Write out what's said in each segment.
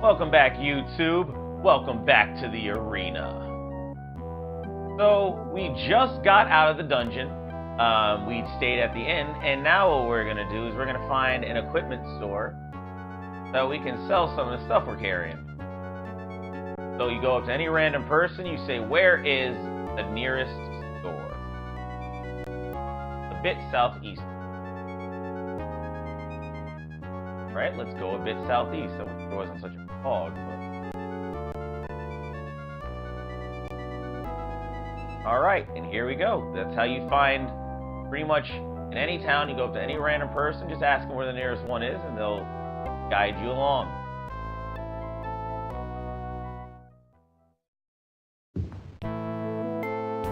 Welcome back, YouTube. Welcome back to the arena. So, we just got out of the dungeon. We stayed at the inn, and now what we're going to do is we're going to find an equipment store so we can sell some of the stuff we're carrying. So you go up to any random person, you say, where is the nearest store? A bit southeast. Right, let's go a bit southeast so it wasn't such a fog. Alright, and here we go. That's how you find pretty much in any town. You go up to any random person, just ask them where the nearest one is, and they'll guide you along.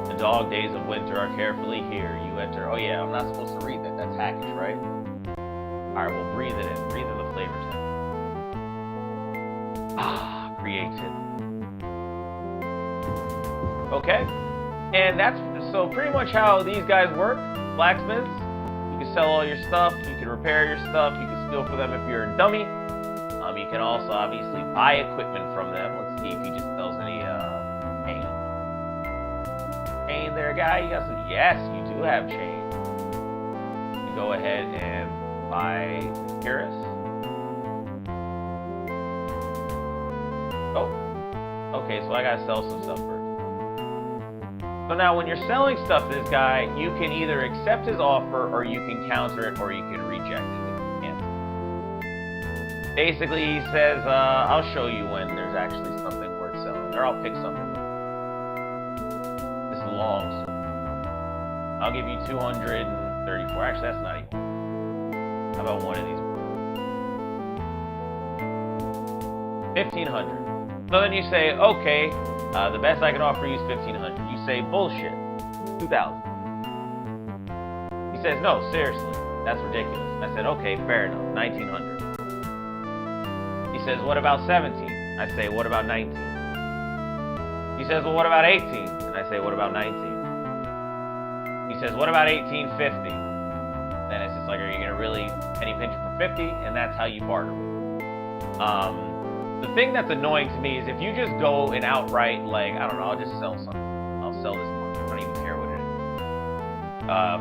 The dog days of winter are carefully here. You enter. Oh yeah, I'm not supposed to read that. That's hackish, right? Alright, we'll breathe it in. Breathe in the flavors in. Ah, created. Okay. And that's so pretty much how these guys work. Blacksmiths. You can sell all your stuff. You can repair your stuff. You can steal for them if you're a dummy. You can also obviously buy equipment from them. Let's see if he just sells any chain. Chain there, guy. You got some? Yes, you do have chain. You go ahead and buy Paris. Oh, okay, so I gotta sell some stuff first. So now when you're selling stuff to this guy, you can either accept his offer, or you can counter it, or you can reject it. Basically, he says, I'll show you when there's actually something worth selling, or I'll pick something. This long sword. I'll give you 234. Actually, that's not even. How about one of these? 1,500. So then you say, okay, the best I can offer you is 1,500. You say, bullshit, 2,000. He says, no, seriously, that's ridiculous. I said, okay, fair enough, 1,900. He says, what about 17? I say, what about 19? He says, well, what about 18? And I say, what about 19? He says, what about 1850? Then it's just like, are you going to really penny pinch it for 50? And that's how you barter with it. The thing that's annoying to me is if you just go and outright, like, I don't know, I'll just sell something. I'll sell this one. I don't even care what it is.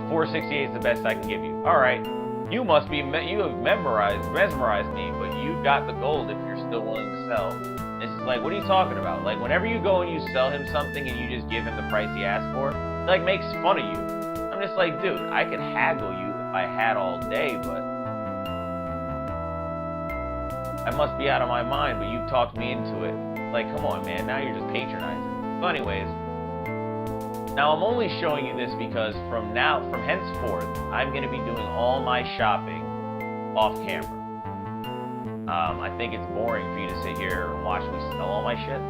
468 is the best I can give you. All right. You must be, you have mesmerized me, but you've got the gold if you're still willing to sell. It's just like, what are you talking about? Like, whenever you go and you sell him something and you just give him the price he asked for, he, like, makes fun of you. I'm just like, dude, I could haggle you if I had all day, but I must be out of my mind, but you've talked me into it. Like, come on, man, now you're just patronizing. So anyways, now I'm only showing you this because from henceforth, I'm going to be doing all my shopping off camera. I think it's boring for you to sit here and watch me sell all my shit.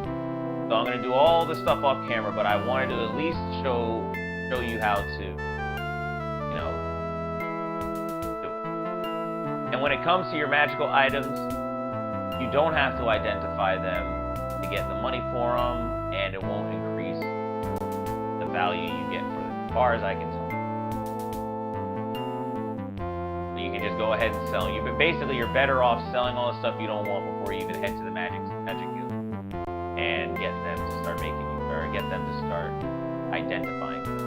So I'm going to do all the stuff off camera, but I wanted to at least show you how to, you know, do it. And when it comes to your magical items, you don't have to identify them to get the money for them, and it won't increase the value you get for them, as far as I can tell. So you can just go ahead and sell. Basically, you're better off selling all the stuff you don't want before you even head to the Magic Guild and get them to start making you, or get them to start identifying you.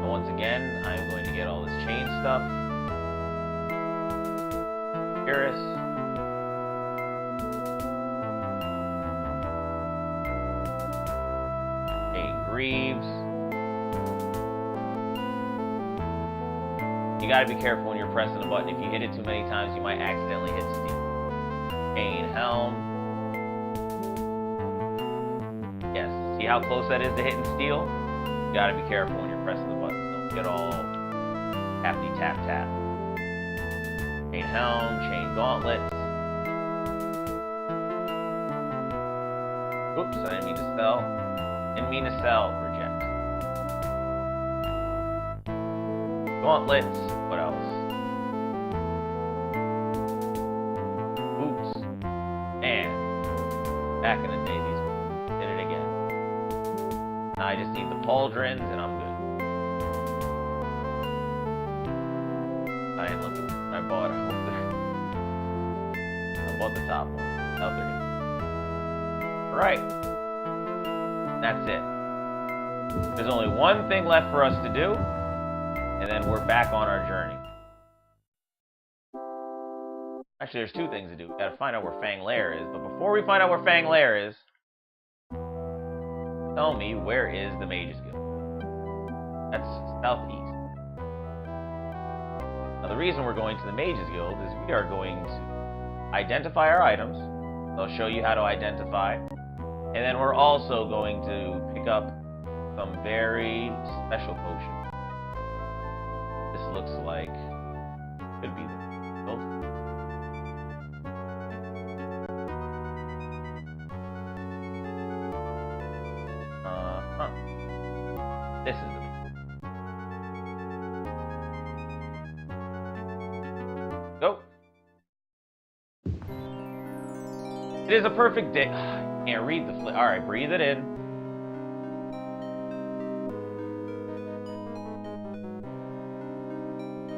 So once again, I'm going to get all this chain stuff. Paris. Greaves. You gotta be careful when you're pressing the button. If you hit it too many times, you might accidentally hit steel. Chain helm. Yes, see how close that is to hitting steel? You gotta be careful when you're pressing the buttons. Don't get all tappy tap tap. Chain helm, chain gauntlets. Oops, I didn't mean to sell. Didn't mean to sell. Reject. Gauntlets. What else? Oops. And back in the day, these did it again. Now I just need the pauldrons, and I'm good. I ain't looking. I bought. I hope there. bought the top one. Now they're gonna... Alright. That's it. There's only one thing left for us to do, and then we're back on our journey. Actually, there's two things to do. We gotta find out where Fang Lair is, but before we find out where Fang Lair is, tell me, where is the Mages Guild? That's southeast. Now, the reason we're going to the Mages Guild is we are going to identify our items. They'll show you how to identify. And then we're also going to pick up some very special potions. This looks like could be the guild. This is the go. It is a perfect day. I can't read the Alright, breathe it in.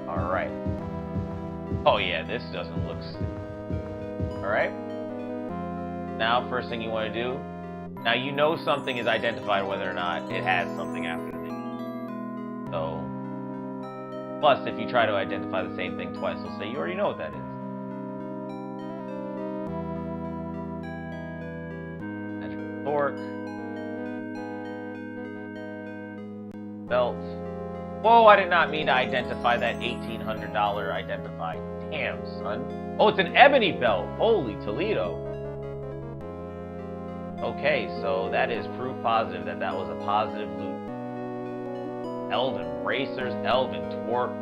Alright. Oh yeah, this doesn't look stupid. Alright. Now, first thing you want to do. Now you know something is identified whether or not it has something after the name. So, plus if you try to identify the same thing twice, it'll say you already know what that is. Magical Torque. Belt. Whoa, I did not mean to identify that $1,800 identify. Damn, son. Oh, it's an ebony belt. Holy Toledo. Okay, so that is proof positive that that was a positive loot. Elven bracers, elven twerp,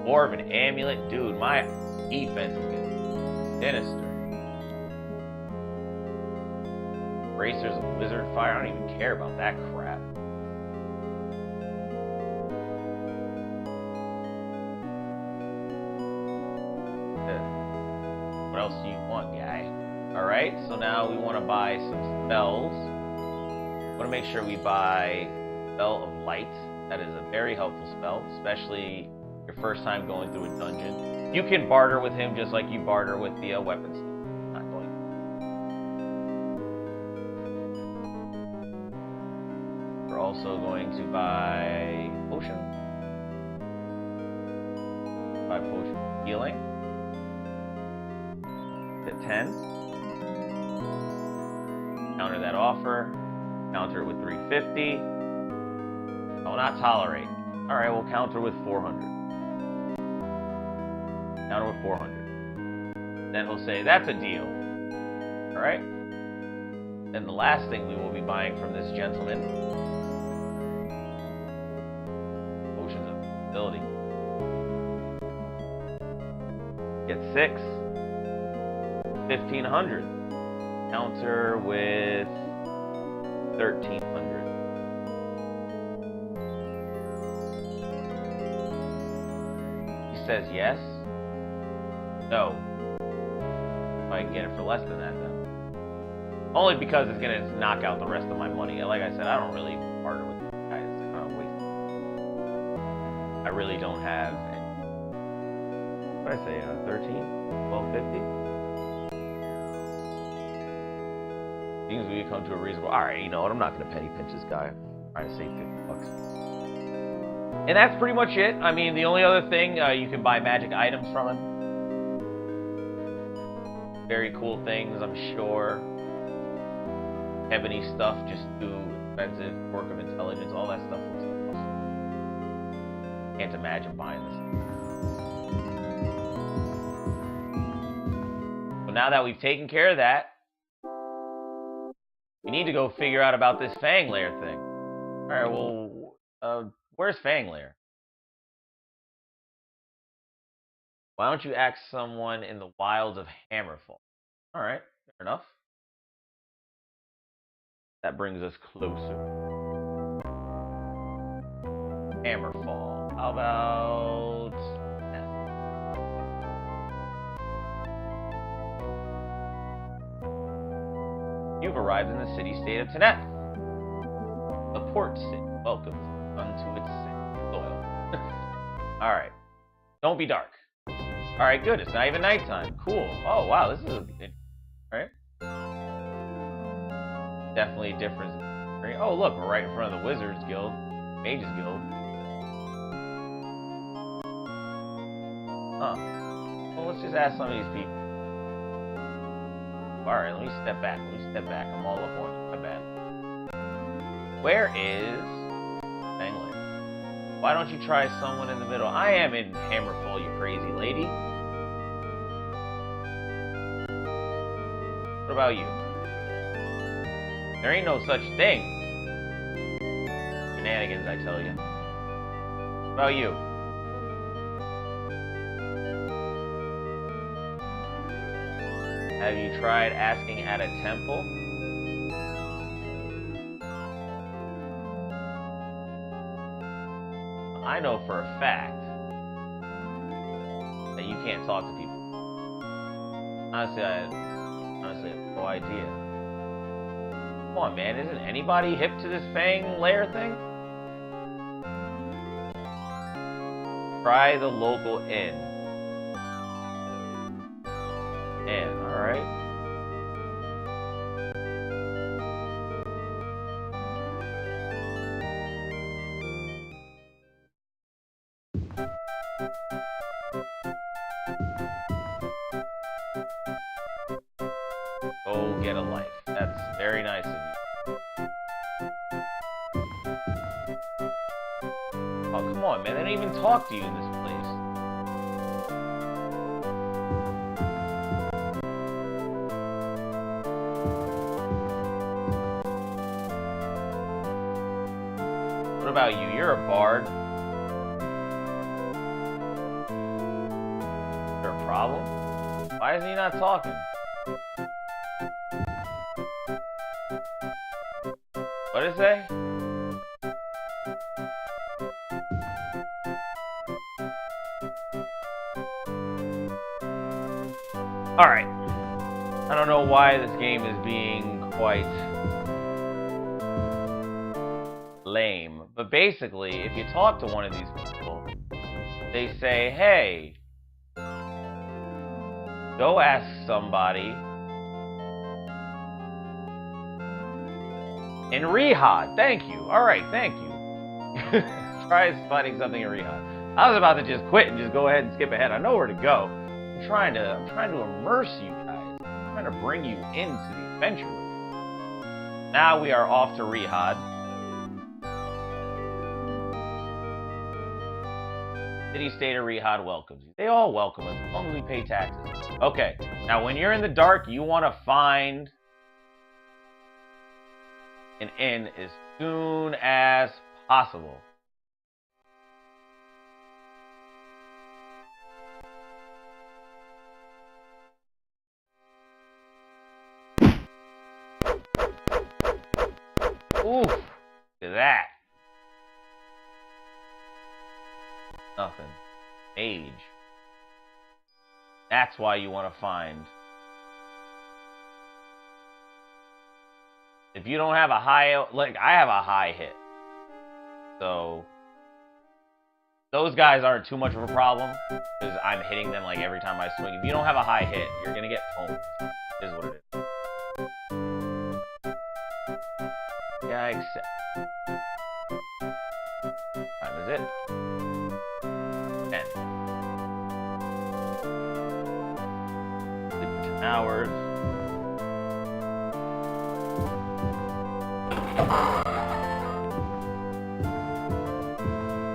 dwarven amulet. Dude, my defense is getting sinister. Bracers of wizard fire. I don't even care about that crap. What else do you want, guy? Alright, so now we want to buy some spells. We want to make sure we buy Spell of Light. That is a very helpful spell, especially your first time going through a dungeon. You can barter with him just like you barter with the weapons. Not going. We're also going to buy potion. Buy potion of healing. At 10. Counter that offer. Counter it with 350. Oh, not tolerate. Alright, we'll counter with 400. Counter with 400. Then he'll say, that's a deal. Alright? Then the last thing we will be buying from this gentleman. Potions of ability. Get 6. 1,500. Counter with 1,300. He says yes. No. If I can get it for less than that, then. Only because it's gonna knock out the rest of my money. Like I said, I don't really partner with these guys. I really don't have any. What did I say? 13? 1250? Seems we come to a reasonable. Alright, you know what? I'm not going to penny pinch this guy. I'm trying to save $50. And that's pretty much it. I mean, the only other thing, you can buy magic items from him. Very cool things, I'm sure. Ebony stuff, just too expensive. Work of intelligence, all that stuff looks awesome. Can't imagine buying this. So now that we've taken care of that, we need to go figure out about this Fang Lair thing. Alright, well, where's Fang Lair? Why don't you ask someone in the wilds of Hammerfall? Alright, fair enough. That brings us closer. Hammerfall. How about... You've arrived in the city-state of Tenet. The port city. Welcome unto its soil. Alright. Don't be dark. Alright, good. It's not even nighttime. Cool. Oh, wow. This is an Right? Definitely a difference. Oh, look, we're right in front of the Wizards Guild. Mages Guild. Huh. Well, let's just ask some of these people. Alright, let me step back. I'm all up on you. My bad. Where is England? Why don't you try someone in the middle? I am in Hammerfall, you crazy lady. What about you? There ain't no such thing. Shenanigans, I tell you. What about you? Have you tried asking at a temple? I know for a fact that you can't talk to people. Honestly, I have no idea. Come on, man, isn't anybody hip to this Fang lair thing? Try the local inn. Alright. Go get a life. That's very nice of you. Oh, come on, man. They don't even talk to you in this place. What about you? You're a bard. Is there a problem? Why is he not talking? What did it say? Alright. I don't know why this game is being quite lame, but basically, if you talk to one of these people, they say, hey, go ask somebody in Rihad. Thank you. Alright, thank you. Try finding something in Rihad. I was about to just quit and just go ahead and skip ahead. I know where to go. I'm trying to immerse you guys. I'm trying to bring you into the adventure with me. Now we are off to Rihad. City-state of Rihad welcomes you. They all welcome us as long as we pay taxes. Okay, now when you're in the dark, you want to find an inn as soon as possible. Oof, look at that. Nothing. Age. That's why you want to find. If you don't have a high, like I have a high hit, so those guys aren't too much of a problem because I'm hitting them like every time I swing. If you don't have a high hit, you're gonna get pwned. Is what it is. Yeah, I accept. Time is it? 10. 10 hours.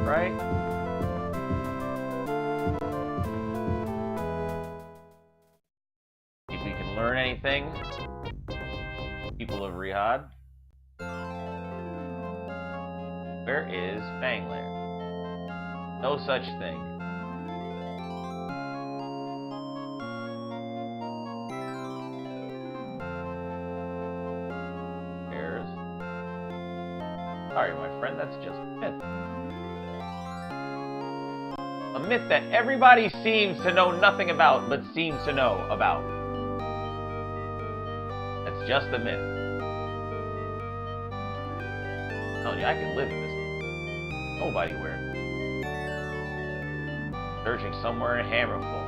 Right? If we can learn anything, people of Rihad. Where is Fanglair? No such thing. There's... Sorry, my friend, that's just a myth. A myth that everybody seems to know nothing about, but seems to know about. That's just a myth. I'm telling you, I could live in this. Nobody where. Searching somewhere in Hammerfall.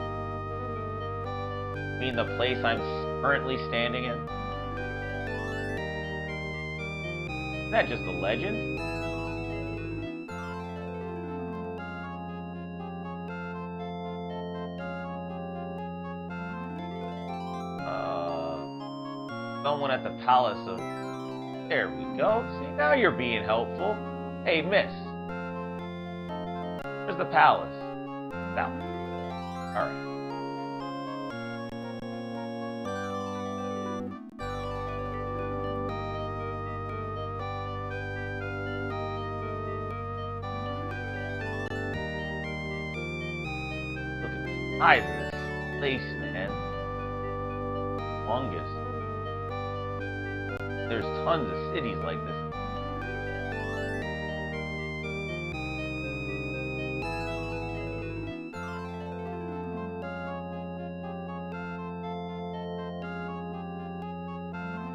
You mean the place I'm currently standing in? Is that just a legend? Someone at the palace of... There we go. See, now you're being helpful. Hey, miss. Where's the palace? Now. Alright. Look at the size of this place, man. Longest. There's tons of cities like this.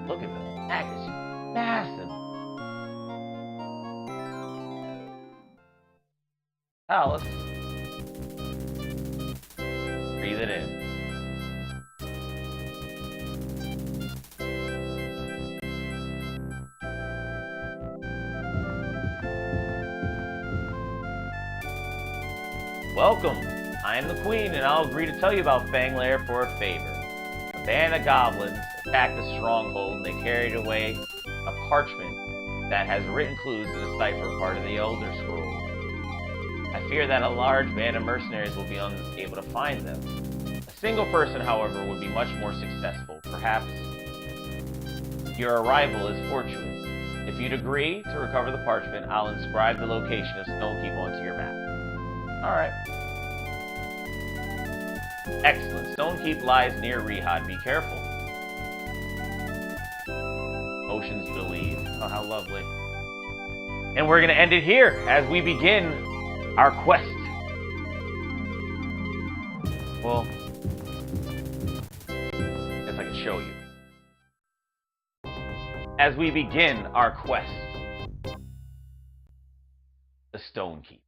Look at the package. Massive. Palace. Breathe it in. Welcome. I am the Queen, and I'll agree to tell you about Fanglair for a favor. A band of goblins attacked the stronghold, and they carried away a parchment that has written clues to decipher part of the Elder Scroll. I fear that a large band of mercenaries will be unable to find them. A single person, however, would be much more successful. Perhaps your arrival is fortuitous. If you'd agree to recover the parchment, I'll inscribe the location of Stonekeep onto your map. Alright. Excellent. Stonekeep lies near Rehad. Be careful. Motions you to leave. Oh, how lovely. And we're going to end it here as we begin our quest. Well, I guess I can show you. As we begin our quest, the Stonekeep.